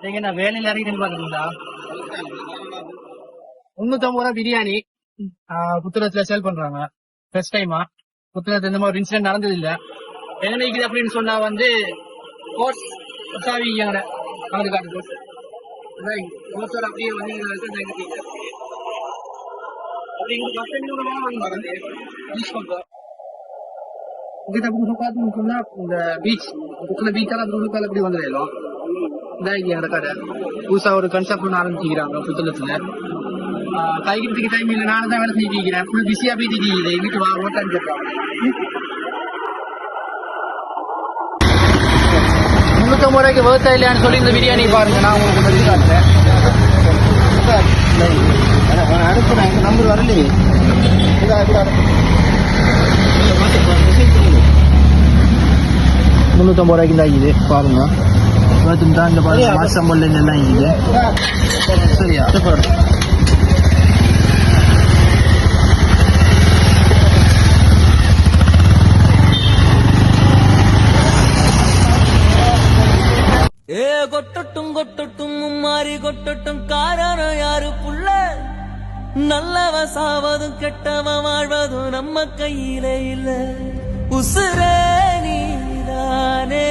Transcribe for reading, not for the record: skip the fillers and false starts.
நீங்க என்ன வேலையில இறங்கிட்டு பாக்குறீங்களா? 350 ரூபா பிரியாணி புத்தகத்துல சேல் பண்றாங்க. ஃபர்ஸ்ட் டைமா புத்தகத்துல இந்த மாதிரி இன்சிடென்ட் நடந்தது இல்ல. என்ன நினைக்குது அப்படின்னு சொன்னா வந்து கோர்ஸ் சாவி கலந்து காட்டுது. அப்படியே வந்து இந்த பீச் பீச்சால எப்படி வந்துடும் கடை புதுசா ஒரு கன்செப்ட் ஒன்று ஆரம்பிச்சுக்கிறாங்க புத்தகத்துல. கைக்கிறதுக்கு டைம் இல்லை, நானும் தான் வேலை செஞ்சுக்கிறேன். ஃபுல் பிஸியா போயிட்டு வீட்டு ஓட்டான்னு கேட்பாங்க. 350 ரூபாய்க்கு வேர்த்தா இல்லையான்னு சொல்லி இந்த பிரியாணி பாருங்க. நான் உங்களுக்கு பதில் காட்டுறேன். அனுப்புறேன், எங்க நம்பர் வரலையே. 350 ரூபாய்க்கு தான் இது பாருங்க. தான் இந்த பாருங்க மாசம் எல்லாம் இது சரியா. கொட்டட்டும் கொட்டட்டும் மாறி கொட்டட்டும் காரணம் யாரு புள்ள. நல்லவ சாவதும் கெட்டவ வாழ்வதும் நம்ம கையில இல்ல. உசுரே நீதானே